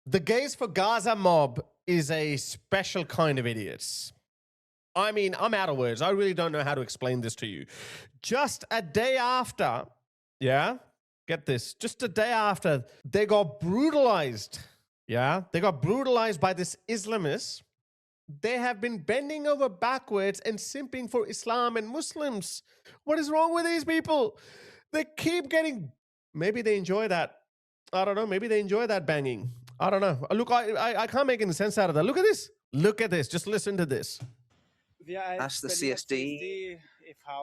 The Gays for Gaza mob is a special kind of idiots. I mean, I'm out of words. I really don't know how to explain this to you. Just a day after, yeah, get this, just a day after they got brutalized, yeah, they got brutalized by this Islamist, they have been bending over backwards and simping for Islam and Muslims. What is wrong with these people? They keep getting, maybe they enjoy that. I don't know. Maybe they enjoy that banging. I don't know. Look, I can't make any sense out of that. Look at this. Look at this. Just listen to this. As the CSD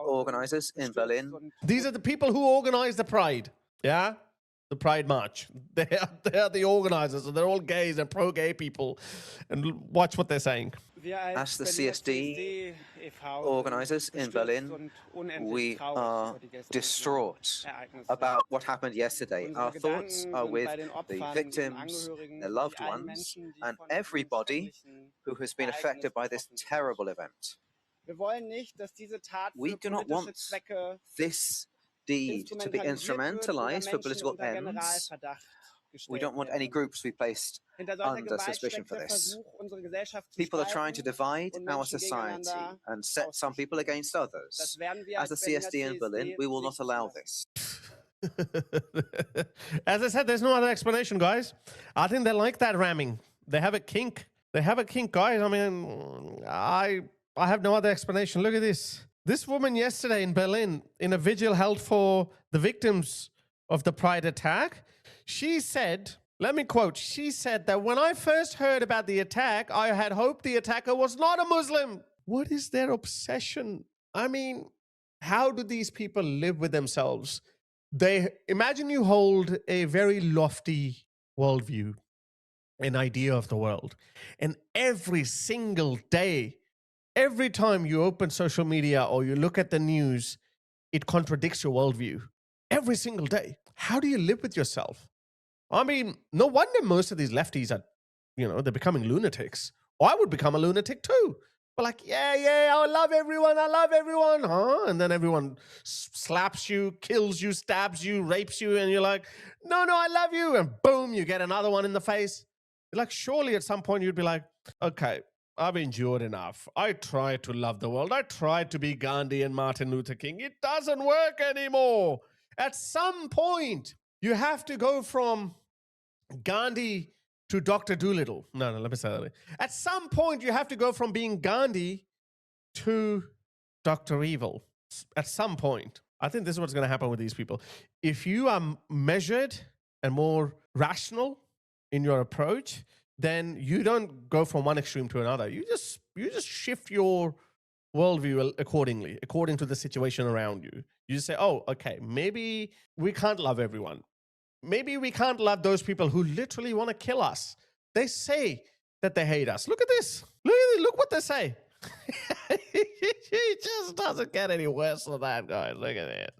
organizers in Berlin. These are the people who organize the Pride. Yeah? The Pride March. They are the organizers. And they're all gays and pro-gay people. And watch what they're saying. As the CSD organizers in Berlin, we are distraught about what happened yesterday. Our thoughts are with the victims, their loved ones, and everybody who has been affected by this terrible event. We do not want this deed to be instrumentalized for political ends. We don't want any groups to be placed under suspicion for this. People are trying to divide our society and set some people against others. As the CSD in Berlin, we will not allow this. As I said, there's no other explanation, guys. I think they like that ramming. They have a kink. They have a kink, guys. I mean, I have no other explanation. Look at this. This woman yesterday in Berlin, in a vigil held for the victims of the Pride attack, she said, let me quote, she said that when I first heard about the attack, I had hoped the attacker was not a Muslim. What is their obsession? I mean, how do these people live with themselves? They imagine you hold a very lofty worldview, an idea of the world, and every single day, every time you open social media or you look at the news, it contradicts your worldview. Every single day. How do you live with yourself? I mean, no wonder most of these lefties are, you know, they're becoming lunatics. Or I would become a lunatic too. But like, yeah, I love everyone, huh? And then everyone slaps you, kills you, stabs you, rapes you, and you're like, no, I love you. And boom, you get another one in the face. Like, surely at some point you'd be like, okay, I've endured enough. I tried to love the world. I tried to be Gandhi and Martin Luther King. It doesn't work anymore. At some point, you have to go from Gandhi to Dr. Dolittle. No, let me say that again. At some point, you have to go from being Gandhi to Dr. Evil. At some point. I think this is what's going to happen with these people. If you are measured and more rational in your approach, then you don't go from one extreme to another. You just shift your worldview accordingly, according to the situation around you. You just say, oh, okay, maybe we can't love everyone. Maybe we can't love those people who literally want to kill us. They say that they hate us. Look at this. Look what they say. It just doesn't get any worse than that, guys. Look at it.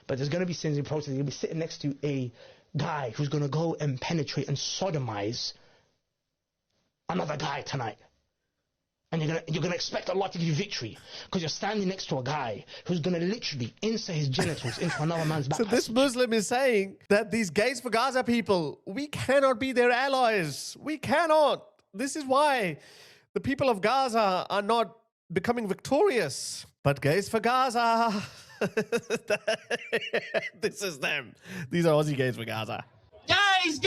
But there's going to be sins in protest. You'll be sitting next to a guy who's going to go and penetrate and sodomize another guy tonight. And you're gonna expect Allah to give you victory because you're standing next to a guy who's gonna literally insert his genitals into another man's back. So this Muslim is saying that these Gays for Gaza people, we cannot be their allies. We cannot. This is why the people of Gaza are not becoming victorious. But Gays for Gaza, this is them. These are Aussie Gays for Gaza. Gays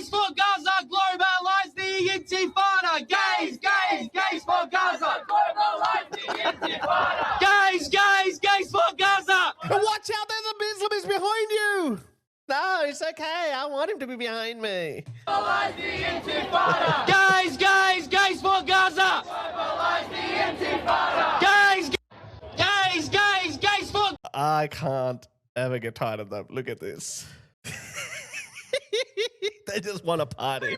for Gaza, globalize the Intifada. Gays for Gaza, globalize the Intifada. Gays for Gaza. Watch out, there's a Islamist behind you. No, it's okay. I want him to be behind me. Globalize the Intifada. Gays for Gaza. Globalize the Intifada. Gays for. I can't ever get tired of them. Look at this. They just want to party.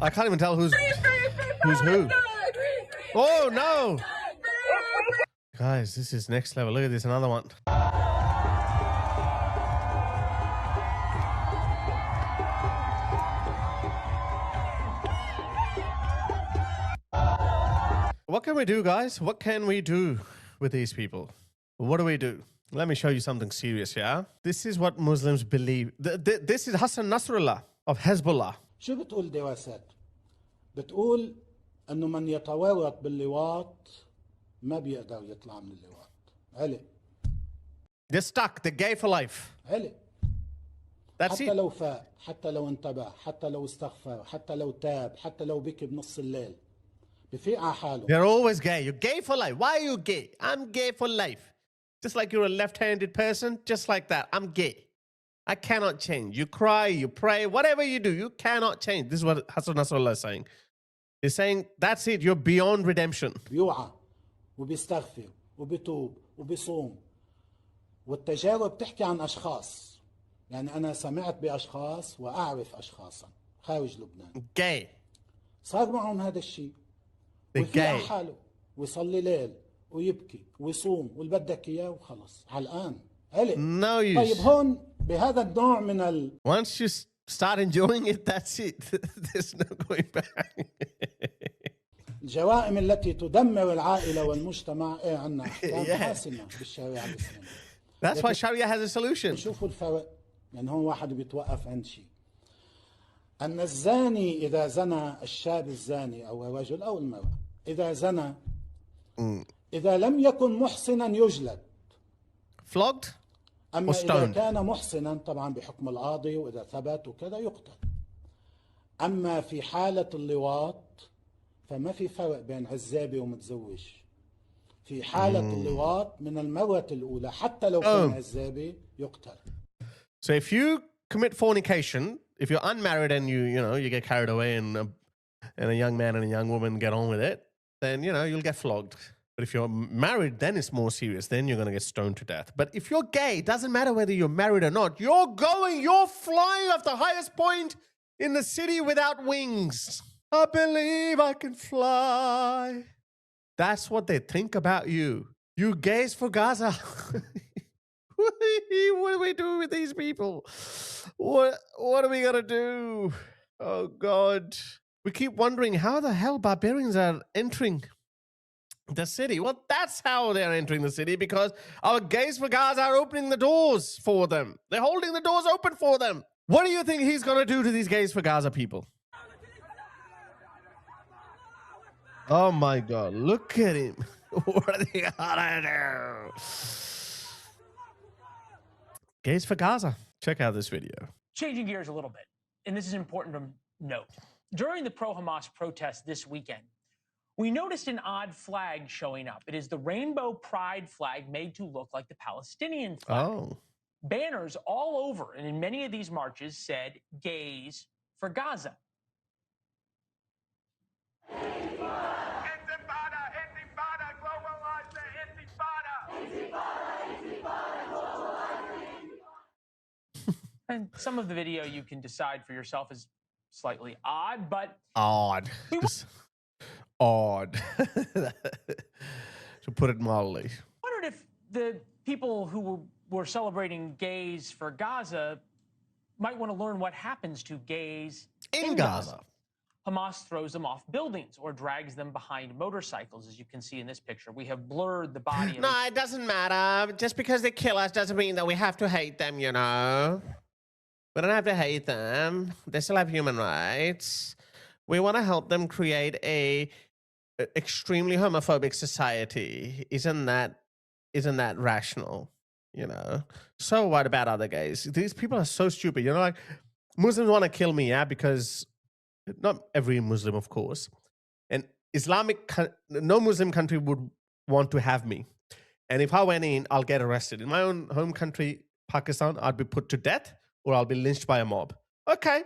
I can't even tell who's who. Oh no! Guys, this is next level. Look at this, another one. What can we do, guys? What can we do with these people? What do we do? Let me show you something serious, yeah? This is what Muslims believe. This is Hassan Nasrallah of Hezbollah. شو بتقول دراسات؟ بتقول انه من يتورط باللواط ما بيقدر يطلع من اللواط. علق. They're stuck. They're gay for life. علق. That's حتى it. لو فاق، حتى لو انتبه، حتى لو استغفر، حتى لو تاب، حتى لو بكي بنص الليل. بفيق على حاله. They're always gay. You're gay for life. Why are you gay? I'm gay for life. Just like you're a left-handed person, just like that. I'm gay. I cannot change. You cry, you pray, whatever you do, you cannot change. This is what Hassan Nasrallah is saying. He's saying, that's it. You're beyond redemption. بيوعى وبيستغفر وبيتوب وبيصوم. والتجارب بتحكي عن أشخاص. يعني أنا سمعت بأشخاص وأعرف أشخاصا خارج لبنان. Gay. صار معهم هذا الشيء. They're ويفيق على gay. حاله ويصلي ليل ويبكي ويصوم واللي بدك إياه وخلص. علقان. علق. No use. طيب هون بهذا النوع من Once you start enjoying it, that's it. There's no going back. الجرائم التي تدمر العائلة والمجتمع عندنا أحكام Yeah. حاسمة بالشريعة الإسلامية. That's why Sharia has a solution. شوفوا الفرق. يعني هون واحد بيتوقف عند شيء. أن الزاني إذا زنى، الشاب الزاني أو الرجل أو المرأة إذا زنى، إذا لم يكن محسنا يجلد. Flogged? أما or إذا stoned. كان محسنا طبعا بحكم القاضي وإذا ثبت وكذا يقتل. أما في حالة اللواط فما في فرق بين عزابي ومتزوج. في حالة اللواط من المرة الأولى حتى لو كان عزابي يقتل. So if you commit fornication, if you're unmarried and you get carried away and a young man and a young woman get on with it, then you'll get flogged. But if you're married, then it's more serious. Then you're going to get stoned to death. But if you're gay, it doesn't matter whether you're married or not. You're flying off the highest point in the city without wings. I believe I can fly. That's what they think about you. You gays for Gaza. What do we do with these people? What are we going to do? Oh, God. We keep wondering how the hell barbarians are entering the city. Well, that's how they're entering the city, because our gays for Gaza are opening the doors for them. They're holding the doors open for them. What do you think he's going to do to these gays for Gaza people? Oh, my God. Look at him. What are they going to do? Gays for Gaza. Check out this video. Changing gears a little bit, and this is important to note. During the pro-Hamas protests this weekend, we noticed an odd flag showing up. It is the rainbow pride flag made to look like the Palestinian flag. Oh. Banners all over, and in many of these marches said, gays for Gaza. And some of the video you can decide for yourself is slightly odd, but... Odd. Just odd. To put it mildly. I wondered if the people who were celebrating gays for Gaza might want to learn what happens to gays In Gaza. Hamas throws them off buildings or drags them behind motorcycles, as you can see in this picture. We have blurred the body. No, it doesn't matter. Just because they kill us doesn't mean that we have to hate them, We don't have to hate them. They still have human rights. We want to help them create a extremely homophobic society. Isn't that rational? So what about other gays? These people are so stupid. Like Muslims want to kill me, yeah, because not every Muslim, of course, and no Muslim country would want to have me. And if I went in, I'll get arrested. In my own home country, Pakistan, I'd be put to death or I'll be lynched by a mob. Okay.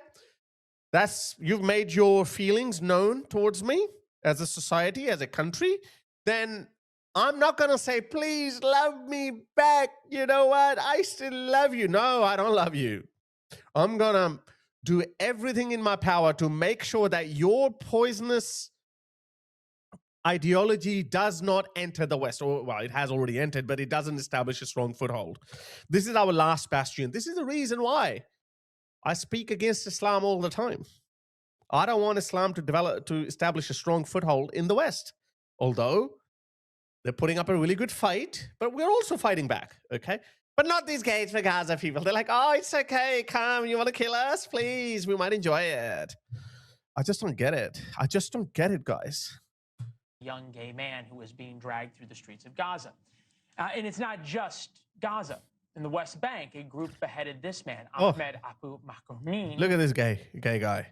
You've made your feelings known towards me as a society, as a country. Then I'm not going to say, please love me back. You know what? I still love you. No, I don't love you. I'm going to do everything in my power to make sure that your poisonous ideology does not enter the West. Well, it has already entered, but it doesn't establish a strong foothold. This is our last bastion. This is the reason why I speak against Islam all the time. I don't want Islam to establish a strong foothold in the West. Although they're putting up a really good fight, but we're also fighting back, okay? But not these gays for Gaza people. They're like, oh, it's okay. Come, you want to kill us? Please, we might enjoy it. I just don't get it. I just don't get it, guys. Young gay man who was being dragged through the streets of Gaza. And it's not just Gaza. In the West Bank, a group beheaded this man, Ahmed Abu Makhrouni. Look at this gay guy.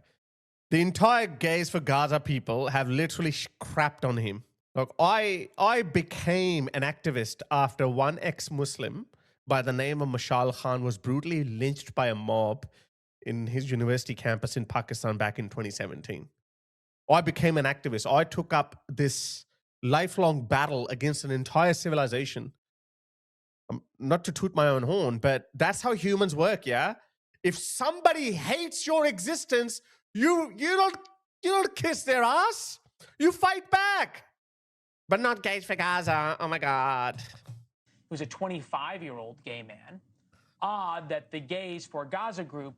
The entire Gays for Gaza people have literally crapped on him. Look, I became an activist after one ex-Muslim by the name of Mashal Khan was brutally lynched by a mob in his university campus in Pakistan back in 2017. I became an activist. I took up this lifelong battle against an entire civilization. Not to toot my own horn, but that's how humans work, yeah? If somebody hates your existence, you don't kiss their ass. You fight back. But not Gays for Gaza. Oh my God. He was a 25-year-old gay man. Odd that the Gays for Gaza group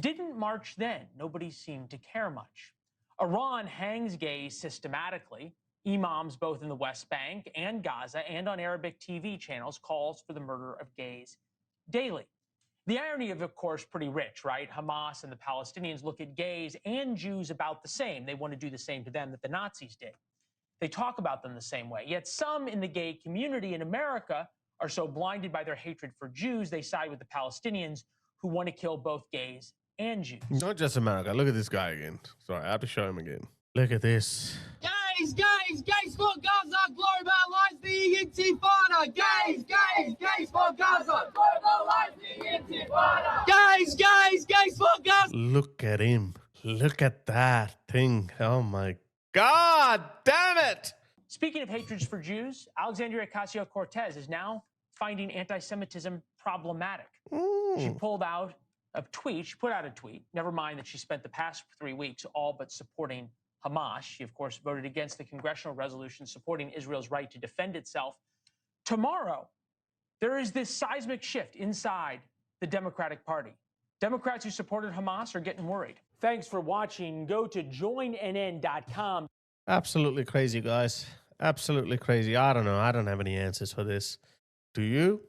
didn't march then. Nobody seemed to care much. Iran hangs gays systematically. Imams both in the West Bank and Gaza and on Arabic TV channels calls for the murder of gays daily. The irony of course, pretty rich, right? Hamas and the Palestinians look at gays and Jews about the same. They want to do the same to them that the Nazis did. They talk about them the same way. Yet some in the gay community in America are so blinded by their hatred for Jews, they side with the Palestinians who want to kill both gays and Jews. Not just America. Look at this guy again. Sorry, I have to show him again. Look at this. Gays, gays, gays for Gaza, globalize the Intifada. Gays, gays, gays for Gaza, globalize the Intifada. Gays, gays, gays for Gaza. Look at him. Look at that thing. Oh my God, damn it. Speaking of hatreds for Jews, Alexandria Ocasio-Cortez is now finding anti-Semitism problematic. She pulled out a tweet. She put out a tweet. Never mind that she spent the past 3 weeks all but supporting Hamas. She, of course, voted against the congressional resolution supporting Israel's right to defend itself. Tomorrow, there is this seismic shift inside the Democratic Party. Democrats who supported Hamas are getting worried. Thanks for watching. Go to joinnn.com. Absolutely crazy, guys. Absolutely crazy. I don't know. I don't have any answers for this. Do you?